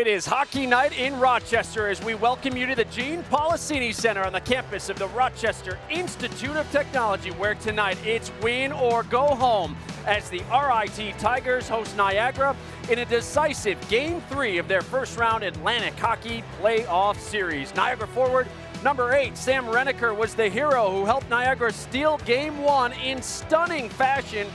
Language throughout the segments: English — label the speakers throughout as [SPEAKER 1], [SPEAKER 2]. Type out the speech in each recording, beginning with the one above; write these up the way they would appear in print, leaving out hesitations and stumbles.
[SPEAKER 1] it is hockey night in Rochester as we welcome you to the Gene Policini Center on the campus of the Rochester Institute of Technology, where tonight it's win or go home as the RIT Tigers host Niagara in a decisive Game 3 of their first-round Atlantic Hockey Playoff Series. Niagara forward number 8, Sam Reniker, was the hero who helped Niagara steal Game 1 in stunning fashion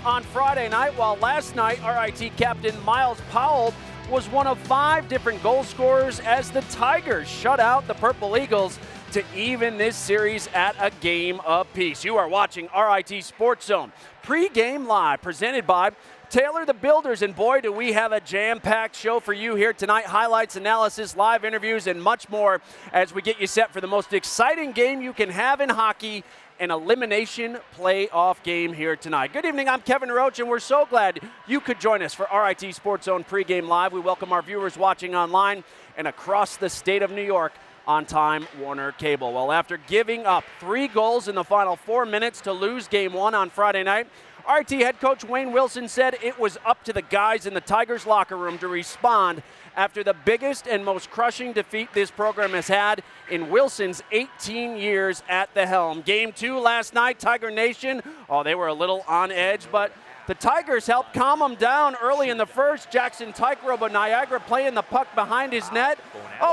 [SPEAKER 1] on Friday night, while last night RIT captain Miles Powell was one of 5 different goal scorers as the Tigers shut out the Purple Eagles to even this series at a game apiece. You are watching RIT Sports Zone pre-game live, presented by Taylor the Builders, and boy, do we have a jam-packed show for you here tonight. Highlights, analysis, live interviews, and much more as we get you set for the most exciting game you can have in hockey, an elimination playoff game here tonight. Good evening, I'm Kevin Roach, and we're so glad you could join us for RIT Sports Zone pregame live. We welcome our viewers watching online and across the state of New York on Time Warner Cable. Well, after giving up 3 goals in the final 4 minutes to lose Game 1 on Friday night, RIT head coach Wayne Wilson said it was up to the guys in the Tigers locker room to respond after the biggest and most crushing defeat this program has had in Wilson's 18 years at the helm. Game 2 last night, Tiger Nation, they were a little on edge, but the Tigers helped calm them down early in the first. Jackson Tykerob of Niagara playing the puck behind his net.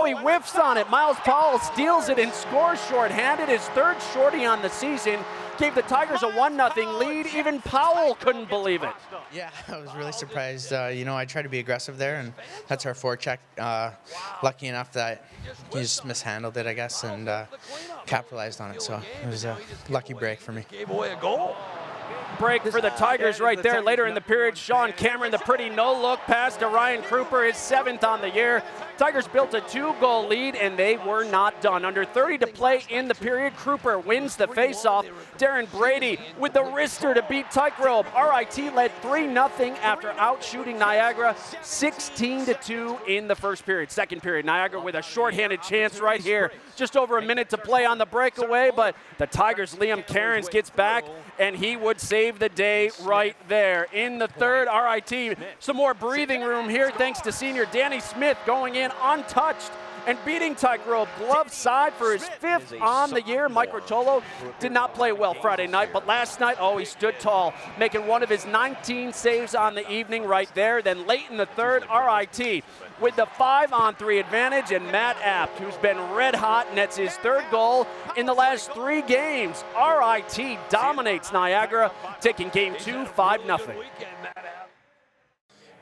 [SPEAKER 1] He whiffs on it. Miles Powell steals it and scores shorthanded, his 3rd shorty on the season. Gave the Tigers a 1-0 lead. Even Powell couldn't believe it.
[SPEAKER 2] Yeah, I was really surprised. I tried to be aggressive there, and that's our forecheck. Lucky enough that he just mishandled it, I guess, and capitalized on it. So it was a lucky break for me.
[SPEAKER 3] Gave away a goal.
[SPEAKER 1] Break for the Tigers right there. Later in the period, Sean Cameron, the pretty no-look pass to Ryan Kruper, his 7th on the year. Tigers built a 2-goal lead, and they were not done. Under 30 to play in the period, Kruper wins the faceoff. Darren Brady with the wrister to beat Tykerob. RIT led 3-0 after outshooting Niagara 16-2 in the first period. Second period, Niagara with a shorthanded chance right here. Just over a minute to play on the breakaway, but the Tigers' Liam Cairns gets back, and he would save the day right there. In the third, RIT, some more breathing room here thanks to senior Danny Smith going in untouched and beating Tykerob glove side for his 5th on the year. Mike Rotolo did not play well Friday night, but last night, he stood tall, making one of his 19 saves on the evening right there. Then late in the third, RIT with the 5-on-3 advantage, and Matt Apt, who's been red hot, nets his 3rd goal in the last 3 games. RIT dominates Niagara, taking Game 2 5-0.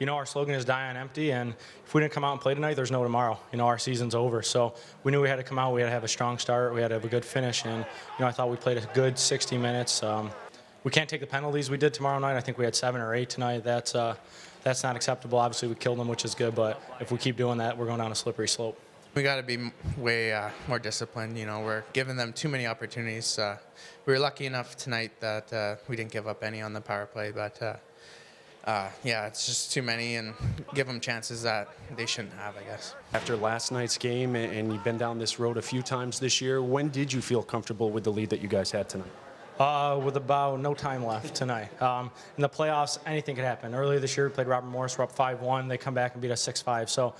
[SPEAKER 4] Our slogan is die on empty, and if we didn't come out and play tonight, there's no tomorrow. Our season's over. So we knew we had to come out, we had to have a strong start, we had to have a good finish, and I thought we played a good 60 minutes. We can't take the penalties we did tomorrow night. I think we had 7 or 8 tonight. That's not acceptable. Obviously, we killed them, which is good, but if we keep doing that, we're going down a slippery slope.
[SPEAKER 2] We got to be way more disciplined. We're giving them too many opportunities. We were lucky enough tonight that we didn't give up any on the power play, but it's just too many, and give them chances that they shouldn't have, I guess.
[SPEAKER 5] After last night's game, and you've been down this road a few times this year, when did you feel comfortable with the lead that you guys had tonight?
[SPEAKER 4] With about no time left tonight. In the playoffs, anything could happen. Earlier this year, we played Robert Morris. We're up 5-1. They come back and beat us 6-5. So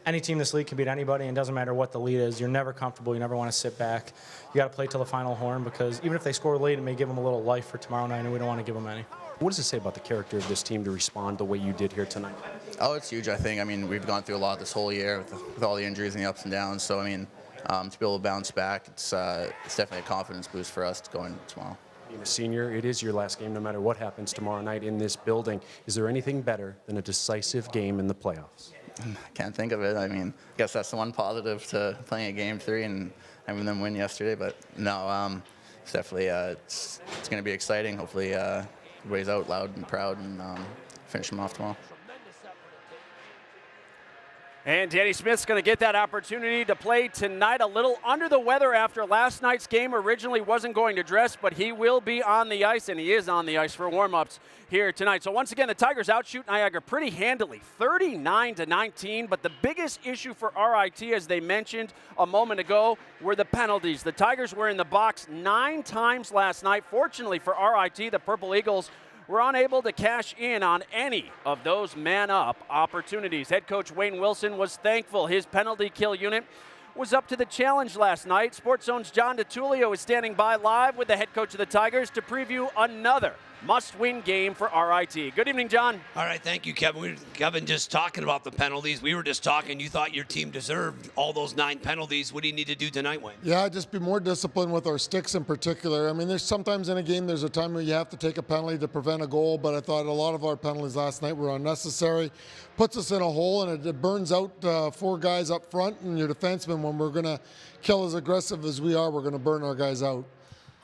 [SPEAKER 4] any team in this league can beat anybody, and it doesn't matter what the lead is. You're never comfortable. You never want to sit back. You got to play till the final horn, because even if they score late, it may give them a little life for tomorrow night, and we don't want to give them any.
[SPEAKER 5] What does it say about the character of this team to respond the way you did here tonight?
[SPEAKER 6] It's huge, I think. We've gone through a lot this whole year with all the injuries and the ups and downs. So, to be able to bounce back, it's definitely a confidence boost for us going tomorrow.
[SPEAKER 5] Being a senior, it is your last game no matter what happens tomorrow night in this building. Is there anything better than a decisive game in the playoffs?
[SPEAKER 6] I can't think of it. I guess that's the one positive to playing a Game 3 and having them win yesterday. But no, it's definitely it's going to be exciting. Hopefully everybody's out loud and proud and finish them off tomorrow.
[SPEAKER 1] And Danny Smith's going to get that opportunity to play tonight. A little under the weather after last night's game. Originally wasn't going to dress, but he will be on the ice, and he is on the ice for warm-ups here tonight. So once again, the Tigers outshoot Niagara pretty handily, 39-19. But the biggest issue for RIT, as they mentioned a moment ago, were the penalties. The Tigers were in the box 9 times last night. Fortunately for RIT, the Purple Eagles were unable to cash in on any of those man-up opportunities. Head coach Wayne Wilson was thankful his penalty kill unit was up to the challenge last night. Sports Zone's John DeTulio is standing by live with the head coach of the Tigers to preview another must-win game for RIT. Good evening, John.
[SPEAKER 3] All right, thank you, Kevin. Kevin, just talking about the penalties. We were just talking. You thought your team deserved all those 9 penalties. What do you need to do tonight, Wayne?
[SPEAKER 7] Yeah, just be more disciplined with our sticks in particular. I mean, there's sometimes in a game there's a time where you have to take a penalty to prevent a goal, but I thought a lot of our penalties last night were unnecessary. Puts us in a hole, and it burns out 4 guys up front and your defensemen. When we're going to kill as aggressive as we are, we're going to burn our guys out.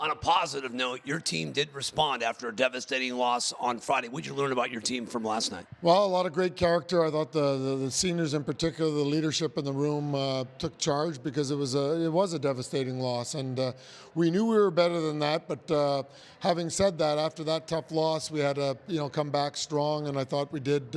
[SPEAKER 3] On a positive note, your team did respond after a devastating loss on Friday. What did you learn about your team from last night?
[SPEAKER 7] Well, a lot of great character. I thought the seniors in particular, the leadership in the room took charge because it was a devastating loss, and we knew we were better than that. But having said that, after that tough loss, we had to come back strong, and I thought we did.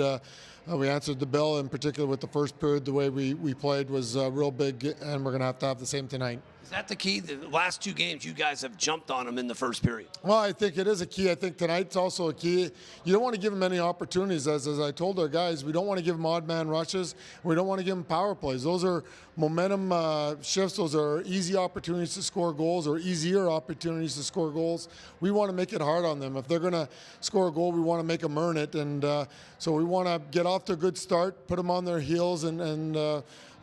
[SPEAKER 7] We answered the bell, in particular with the first period. The way we played was real big, and we're going to have the same tonight.
[SPEAKER 3] Is that the key? The last 2 games, you guys have jumped on them in the first period.
[SPEAKER 7] Well, I think it is a key. I think tonight's also a key. You don't want to give them any opportunities. As I told our guys, we don't want to give them odd man rushes. We don't want to give them power plays. Those are momentum shifts. Those are easy opportunities to score goals, or easier opportunities to score goals. We want to make it hard on them. If they're going to score a goal, we want to make them earn it. And so we want to get off to a good start, put them on their heels, and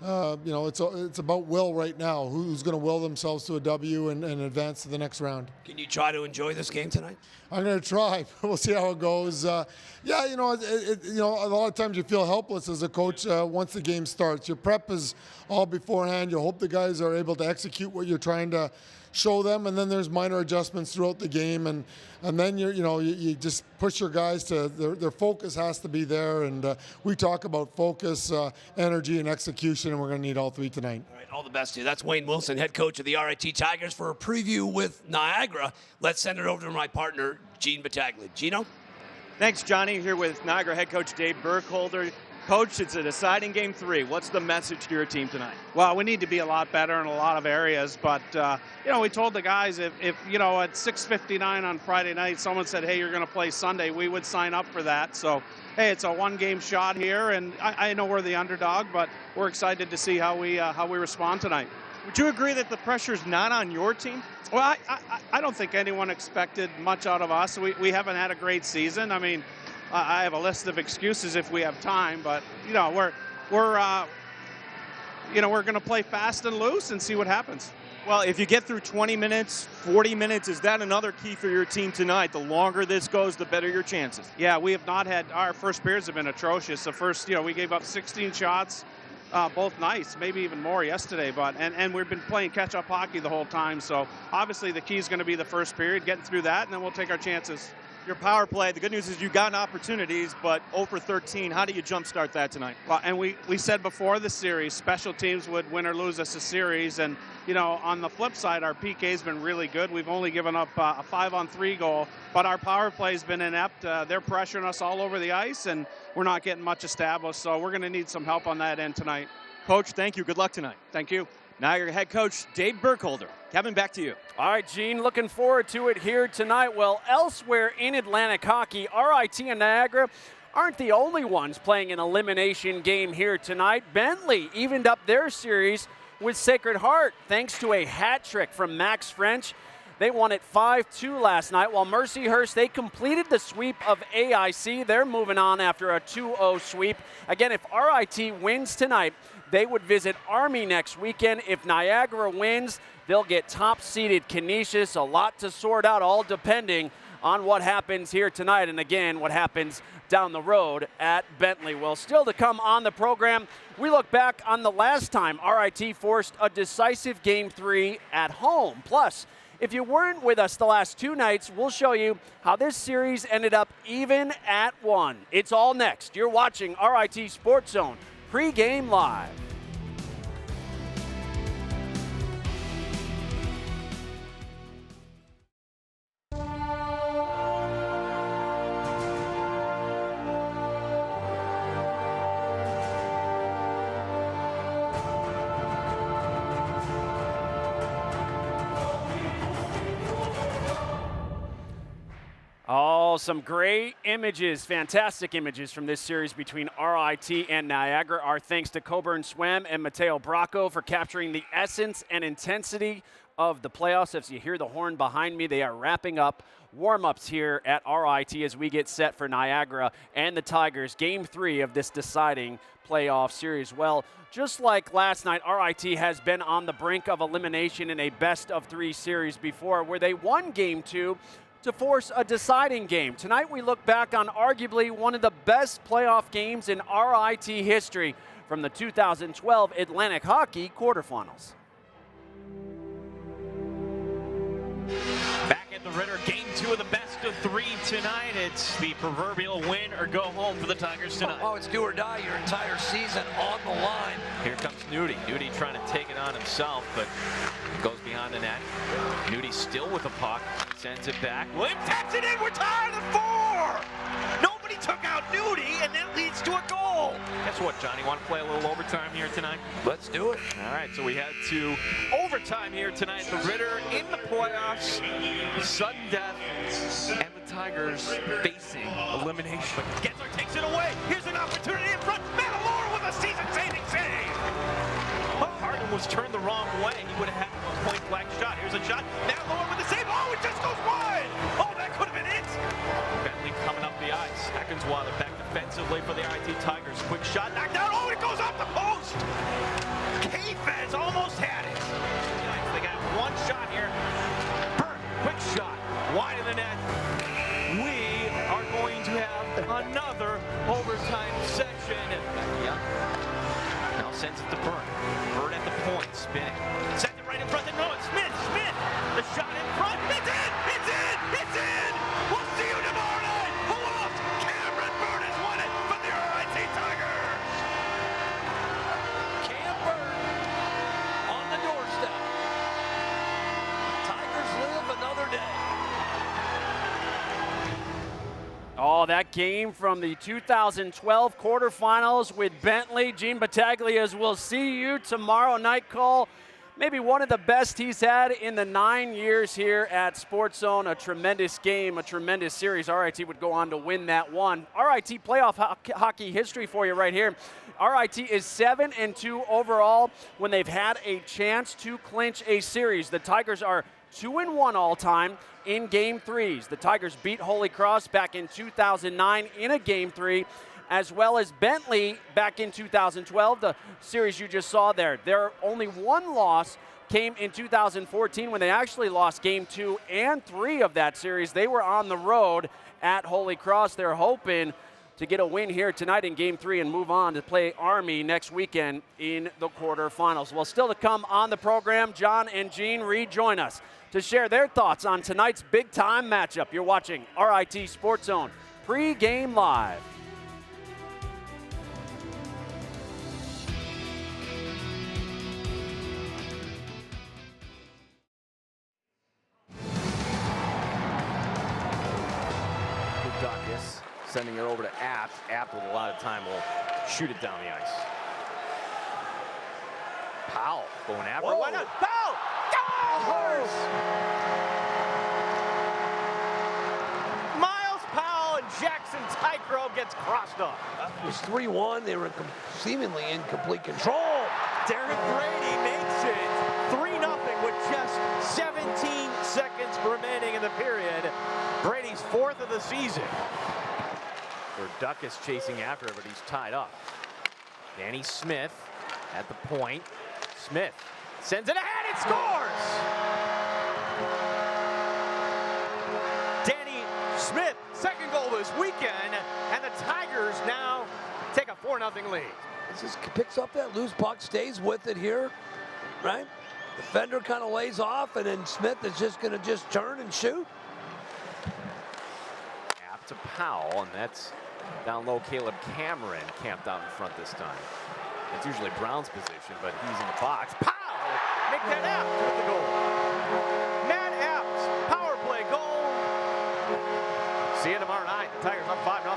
[SPEAKER 7] it's about will right now. Who's going to will themselves to a W and advance to the next round?
[SPEAKER 3] Can you try to enjoy this game tonight?
[SPEAKER 7] I'm going to try. We'll see how it goes. A lot of times you feel helpless as a coach once the game starts. Your prep is all beforehand. You hope the guys are able to execute what you're trying to show them, and then there's minor adjustments throughout the game, and then you just push your guys to their focus has to be there, and we talk about focus, energy, and execution, and we're going to need all 3 tonight.
[SPEAKER 3] All right, all the best to you. That's Wayne Wilson, head coach of the RIT Tigers, for a preview with Niagara. Let's send it over to my partner, Gene Battaglia. Gino?
[SPEAKER 8] Thanks, Johnny. Here with Niagara head coach Dave Burkholder. Coach, it's a deciding game 3. What's the message to your team tonight?
[SPEAKER 9] Well, we need to be a lot better in a lot of areas, but we told the guys if at 6:59 on Friday night someone said, hey, you're going to play Sunday, we would sign up for that. So, hey, it's a 1-game shot here, and I know we're the underdog, but we're excited to see how we respond tonight.
[SPEAKER 8] Would you agree that the pressure's not on your team?
[SPEAKER 9] Well, I don't think anyone expected much out of us. We haven't had a great season. I mean, I have a list of excuses if we have time, but we're going to play fast and loose and see what happens.
[SPEAKER 8] Well, if you get through 20 minutes, 40 minutes, is that another key for your team tonight? The longer this goes, the better your chances.
[SPEAKER 9] Yeah, we have not had our first periods have been atrocious. The first, we gave up 16 shots, both nights, maybe even more yesterday. But and we've been playing catch-up hockey the whole time. So obviously the key is going to be the first period, getting through that, and then we'll take our chances.
[SPEAKER 8] Your power play, the good news is you got opportunities, but 0 for 13. How do you jumpstart that tonight?
[SPEAKER 9] Well, and we said before the series, special teams would win or lose us a series. And, on the flip side, our PK's been really good. We've only given up a 5-on-3 goal, but our power play's been inept. They're pressuring us all over the ice, and we're not getting much established. So we're going to need some help on that end tonight.
[SPEAKER 8] Coach, thank you. Good luck tonight.
[SPEAKER 9] Thank you.
[SPEAKER 8] Now your head coach, Dave Burkholder. Kevin, back to you.
[SPEAKER 1] All right, Gene, looking forward to it here tonight. Well, elsewhere in Atlantic hockey, RIT and Niagara aren't the only ones playing an elimination game here tonight. Bentley evened up their series with Sacred Heart thanks to a hat trick from Max French. They won it 5-2 last night, while Mercyhurst, they completed the sweep of AIC. They're moving on after a 2-0 sweep. Again, if RIT wins tonight, they would visit Army next weekend. If Niagara wins, they'll get top-seeded Canisius. A lot to sort out, all depending on what happens here tonight. And again, what happens down the road at Bentley. Well, still to come on the program, we look back on the last time RIT forced a decisive Game 3 at home. Plus, if you weren't with us the last 2 nights, we'll show you how this series ended up even at 1. It's all next. You're watching RIT Sports Zone Pre-Game Live. All Well, some great images, fantastic images from this series between RIT and Niagara. Our thanks to Coburn Swim and Mateo Bracco for capturing the essence and intensity of the playoffs. As you hear the horn behind me, they are wrapping up warm-ups here at RIT as we get set for Niagara and the Tigers, Game 3 of this deciding playoff series. Well, just like last night, RIT has been on the brink of elimination in a best-of-3 series before, where they won Game 2 to force a deciding game. Tonight we look back on arguably one of the best playoff games in RIT history from the 2012 Atlantic Hockey quarterfinals.
[SPEAKER 10] Back at the Ritter, Game 2 of the best-of-3 tonight. It's the proverbial win or go home for the Tigers tonight.
[SPEAKER 3] Oh, it's do or die, your entire season on the line.
[SPEAKER 10] Here comes Nudie. Nudie trying to take it on himself, but it goes behind the net. Nudie still with the puck, sends it back. William taps it in. We're tied at 4. Nobody took out Nudie, and that leads to a goal. Guess what, Johnny? Want to play a little overtime here tonight?
[SPEAKER 3] Let's do it.
[SPEAKER 10] All right, so we head to overtime here tonight. The Ritter in the playoffs, sudden death, and the Tigers facing elimination. Getzler takes it away. Here's an opportunity in front. Matamora with a season-saving save. Oh, Harden was turned the wrong way. He would have had a point-blank shot. Here's a shot. Matamora with the save. Oh, it just goes wide. Oh, that could have been it. Bentley coming up the ice. Eckensweiler back defensively for the RIT Tigers. Quick shot, knocked down. Oh, it goes off the post. K-Fez almost had it. They got one shot here. Burke, quick shot, wide of the net. We are going to have another overtime session. Yeah. Now sends it to Burke. Burke at the point, spinning. Sends it right in front. No, it's Smith. Smith, the shot in front. It's in. It's in. It's in. We'll see you tomorrow night. Who else? Cameron Burke has won it for the RIT Tigers. Cam Burke on the doorstep. Tigers live another day.
[SPEAKER 1] Oh, that game from the 2012 quarterfinals with Bentley. Gene Battaglia's "We'll see you tomorrow night" call. Maybe one of the best he's had in the 9 years here at Sports Zone. A tremendous game, a tremendous series. RIT would go on to win that one. RIT playoff hockey history for you right here. RIT is 7-2 overall when they've had a chance to clinch a series. The Tigers are 2-1 all time in Game 3s. The Tigers beat Holy Cross back in 2009 in a Game 3, as well as Bentley back in 2012, the series you just saw there. Their only one loss came in 2014 when they actually lost Game 2 and 3 of that series. They were on the road at Holy Cross. They're hoping to get a win here tonight in Game 3 and move on to play Army next weekend in the quarterfinals. Well, still to come on the program, John and Gene rejoin us to share their thoughts on tonight's big-time matchup. You're watching RIT Sports Zone pre-game live.
[SPEAKER 10] Sending it over to Apt. Apt with a lot of time will shoot it down the ice. Powell going after it. Why not? Powell! Scores! Miles Powell and Jackson Tycro gets crossed off.
[SPEAKER 3] It was 3-1. They were seemingly in complete control.
[SPEAKER 10] Derek Brady makes it 3-0 with just 17 seconds remaining in the period. Brady's 4th of the season. Duckus chasing after it, but he's tied up. Danny Smith at the point. Smith sends it ahead and scores! Danny Smith, second goal this weekend, and the Tigers now take a 4-0 lead.
[SPEAKER 3] This just picks up that loose puck, stays with it here, right? Defender kind of lays off, and then Smith is just going to turn and shoot.
[SPEAKER 10] Apt to Powell, and that's down low. Caleb Cameron camped out in front this time. It's usually Brown's position, but he's in the box. Powell! Make that Apt with the goal. Matt Apt, power play goal. See you tomorrow night. The Tigers up 5-0.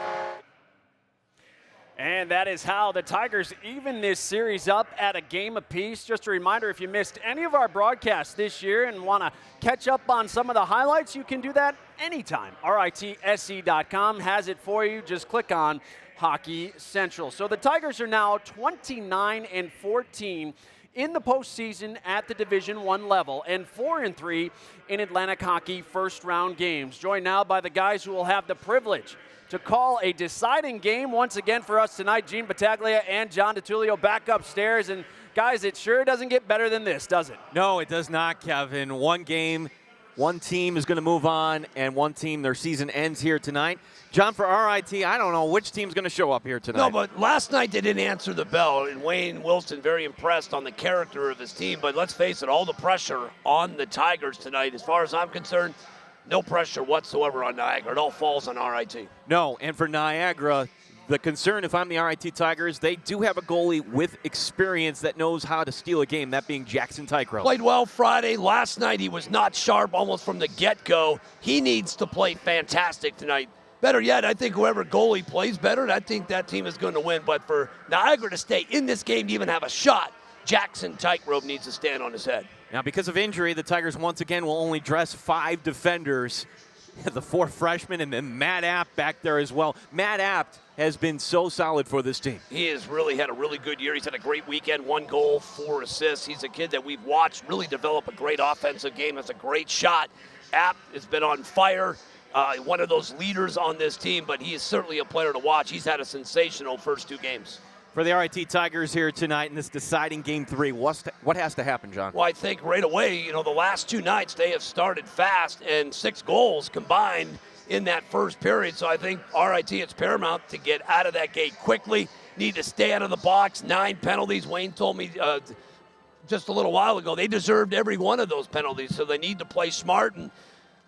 [SPEAKER 1] And And that is how the Tigers even this series up at a game apiece. Just a reminder, if you missed any of our broadcasts this year and want to catch up on some of the highlights, you can do that anytime. RITSE.com has it for you. Just click on Hockey Central. So the Tigers are now 29-14 in the postseason at the Division I level and 4-3 in Atlantic Hockey first-round games. Joined now by the guys who will have the privilege to call a deciding game once again for us tonight. Gene Battaglia and John DiTullio back upstairs. And guys, it sure doesn't get better than this, does it?
[SPEAKER 10] No, it does not, Kevin. One game, one team is going to move on, and one team, their season ends here tonight. John, for RIT, I don't know which team's going to show up here tonight.
[SPEAKER 3] No, but last night they didn't answer the bell, and Wayne Wilson very impressed on the character of his team. But let's face it, all the pressure on the Tigers tonight, as far as I'm concerned, no pressure whatsoever on Niagara. It all falls on RIT.
[SPEAKER 10] No, and for Niagara, the concern, if I'm the RIT Tigers, they do have a goalie with experience that knows how to steal a game, that being Jackson Tycrow.
[SPEAKER 3] Played well Friday. Last night he was not sharp almost from the get-go. He needs to play fantastic tonight. Better yet, I think whoever goalie plays better, I think that team is going to win. But for Niagara to stay in this game to even have a shot, Jackson Tycrow needs to stand on his head.
[SPEAKER 10] Now, because of injury, the Tigers once again will only dress 5 defenders. The 4 freshmen and then Matt Apt back there as well. Matt Apt has been so solid for this team.
[SPEAKER 3] He has really had a really good year. He's had a great weekend, 1 goal, 4 assists. He's a kid that we've watched really develop a great offensive game. Has a great shot. Apt has been on fire. One of those leaders on this team, but he is certainly a player to watch. He's had a sensational first 2 games.
[SPEAKER 10] For the RIT Tigers here tonight in this deciding Game 3, what has to happen, John?
[SPEAKER 3] Well, I think right away, the last 2 nights they have started fast, and 6 goals combined in that first period. So I think RIT, it's paramount to get out of that gate quickly. Need to stay out of the box. 9 penalties. Wayne told me just a little while ago they deserved every one of those penalties, so they need to play smart. And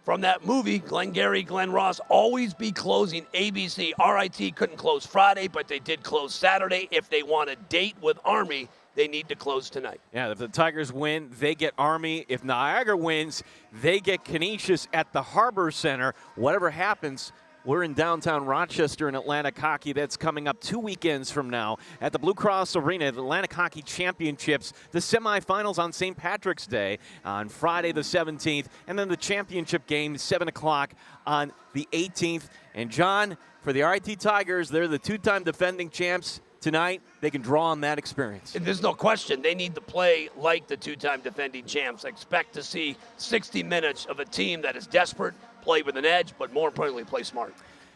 [SPEAKER 3] from that movie, Glengarry, Glen Ross, always be closing ABC. RIT couldn't close Friday, but they did close Saturday. If they want a date with Army, they need to close tonight.
[SPEAKER 10] Yeah, if the Tigers win, they get Army. If Niagara wins, they get Canisius at the Harbor Center. Whatever happens, we're in downtown Rochester in Atlantic Hockey. That's coming up 2 weekends from now at the Blue Cross Arena, the Atlantic Hockey Championships, the semifinals on St. Patrick's Day on Friday the 17th, and then the championship game, 7 o'clock on the 18th. And John, for the RIT Tigers, they're the 2-time defending champs. Tonight, they can draw on that experience.
[SPEAKER 3] And there's no question. They need to play like the 2-time defending champs. I expect to see 60 minutes of a team that is desperate, play with an edge, but more importantly, play smart.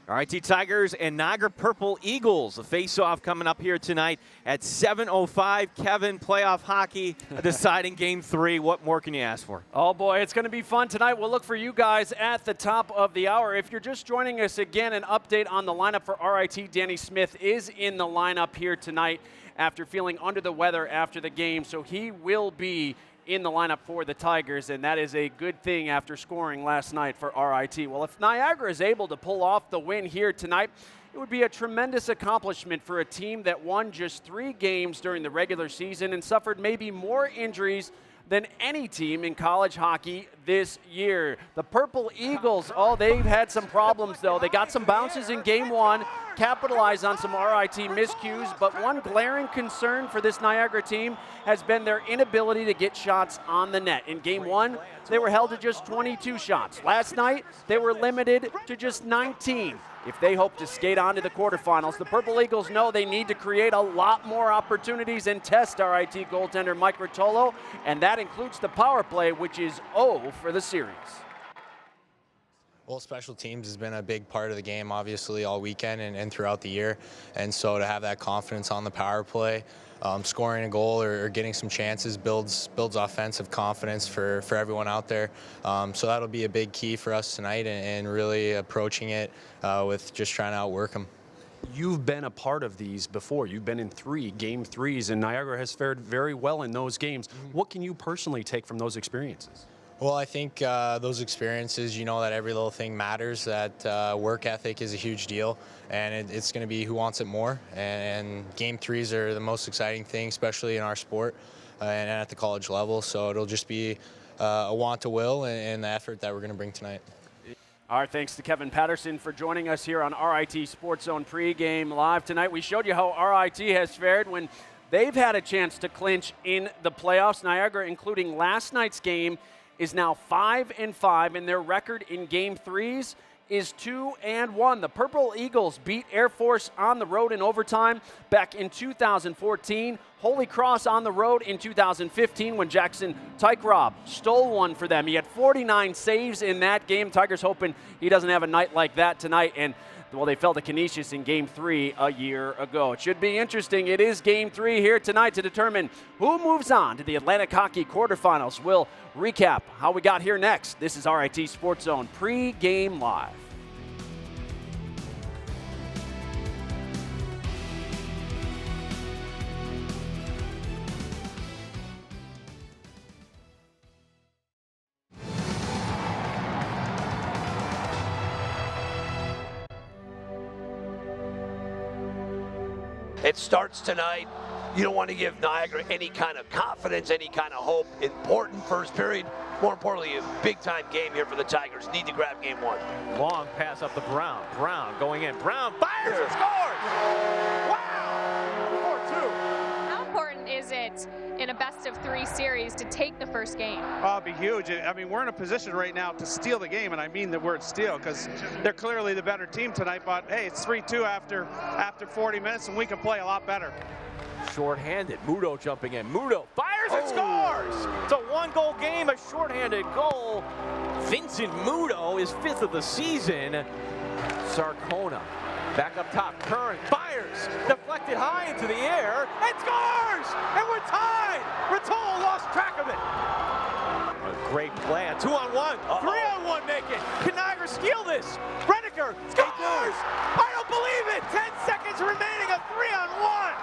[SPEAKER 10] RIT Tigers and Niagara Purple Eagles. The face-off coming up here tonight at 7:05. Kevin, playoff hockey, a deciding Game 3. What more can you ask for?
[SPEAKER 1] Oh, boy, it's going to be fun tonight. We'll look for you guys at the top of the hour. If you're just joining us again, an update on the lineup for RIT. Danny Smith is in the lineup here tonight after feeling under the weather after the game, so he will be in the lineup for the Tigers, and that is a good thing after scoring last night for RIT. Well, if Niagara is able to pull off the win here tonight, it would be a tremendous accomplishment for a team that won just 3 games during the regular season and suffered maybe more injuries than any team in college hockey this year. The Purple Eagles, they've had some problems, though. They got some bounces in Game 1, capitalized on some RIT miscues, but one glaring concern for this Niagara team has been their inability to get shots on the net. In Game 1, they were held to just 22 shots. Last night, they were limited to just 19. If they hope to skate on to the quarterfinals, the Purple Eagles know they need to create a lot more opportunities and test RIT goaltender Mike Rotolo, and that includes the power play, which is 0 for the series.
[SPEAKER 11] Well, special teams has been a big part of the game, obviously, all weekend and throughout the year. And so to have that confidence on the power play, scoring a goal or getting some chances builds offensive confidence for everyone out there. So that'll be a big key for us tonight and really approaching it with just trying to outwork them.
[SPEAKER 5] You've been a part of these before. You've been in 3 Game 3s, and Niagara has fared very well in those games. What can you personally take from those experiences?
[SPEAKER 11] Well, I think those experiences, that every little thing matters, that work ethic is a huge deal, and it's going to be who wants it more. And Game 3s are the most exciting thing, especially in our sport and at the college level. So it'll just be a want to will and the effort that we're going to bring tonight.
[SPEAKER 1] Our thanks to Kevin Patterson for joining us here on RIT Sports Zone pregame live tonight. We showed you how RIT has fared when they've had a chance to clinch in the playoffs. Niagara, including last night's game, is now 5-5, and their record in Game 3s is 2-1. The Purple Eagles beat Air Force on the road in overtime back in 2014. Holy Cross on the road in 2015 when Jackson Tykerob stole one for them. He had 49 saves in that game. Tigers hoping he doesn't have a night like that tonight. And well, they fell to Canisius in Game 3 a year ago. It should be interesting. It is Game 3 here tonight to determine who moves on to the Atlantic Hockey quarterfinals. We'll recap how we got here next. This is RIT Sports Zone pre-game live.
[SPEAKER 3] It starts tonight. You don't want to give Niagara any kind of confidence, any kind of hope. Important first period. More importantly, a big-time game here for the Tigers. Need to grab game 1.
[SPEAKER 10] Long pass up to Brown. Brown going in. Brown fires and scores! Wow! 4-2.
[SPEAKER 12] How important is it in a best-of-3 series to take the first game?
[SPEAKER 9] Oh, it'd be huge. I mean, we're in a position right now to steal the game, and I mean the word steal, because they're clearly the better team tonight, but hey, it's 3-2 after 40 minutes, and we can play a lot better.
[SPEAKER 10] Short-handed. Muto jumping in. Muto fires and scores! It's a one-goal game, a short-handed goal. Vincent Muto is 5th of the season. Sarcona back up top. Curran fires. Deflected high into the air and scores! And we're tied! Ratola lost track of it. A great play. A 2-on-1. 3-on-1 naked. Can Niagara steal this? Redeker scores! I don't believe it! 10 seconds remaining. A 3-on-1.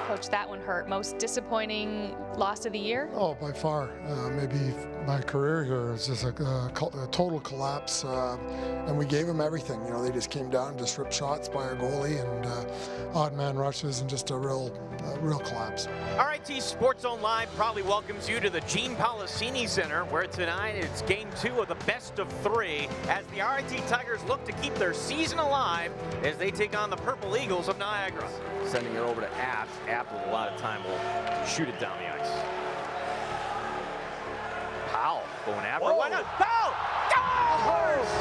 [SPEAKER 12] Coach, that one hurt. Most disappointing loss of the year?
[SPEAKER 7] Oh, by far. Maybe my career here is just a total collapse. And we gave them everything. You know, they just came down, just ripped shots by our goalie and odd man rushes and just a real collapse.
[SPEAKER 10] RIT Sports Zone Live proudly welcomes you to the Gene Policini Center, where tonight it's Game 2 of the best-of-3 as the RIT Tigers look to keep their season alive as they take on the Purple Eagles of Niagara. Sending it over to Apt. Apt with a lot of time will shoot it down the ice. Powell going after it. Why not? Powell! Scores!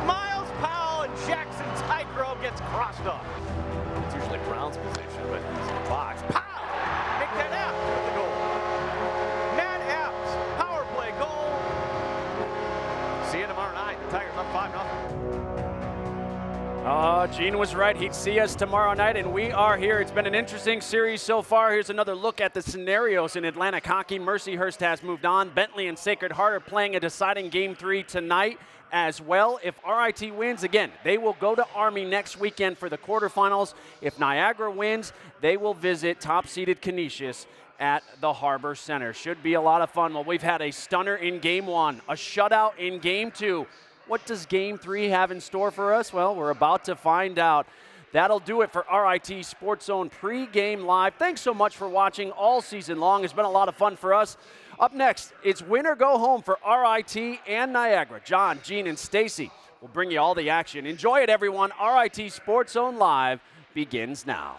[SPEAKER 10] Miles Powell and Jackson Tykerob gets crossed up. It's usually Brown's position, but he's in the box. Powell! Nick that Apt with the goal. Matt Apt, power play goal. See you tomorrow night. The Tigers up 5-0.
[SPEAKER 1] Gene was right. He'd see us tomorrow night, and we are here. It's been an interesting series so far. Here's another look at the scenarios in Atlantic hockey. Mercyhurst has moved on. Bentley and Sacred Heart are playing a deciding Game 3 tonight as well. If RIT wins, again, they will go to Army next weekend for the quarterfinals. If Niagara wins, they will visit top-seeded Canisius at the Harbor Center. Should be a lot of fun. Well, we've had a stunner in Game 1, a shutout in Game 2. What does Game 3 have in store for us? Well, we're about to find out. That'll do it for RIT Sports Zone pre-game live. Thanks so much for watching all season long. It's been a lot of fun for us. Up next, it's win or go home for RIT and Niagara. John, Gene, and Stacy will bring you all the action. Enjoy it, everyone. RIT Sports Zone Live begins now.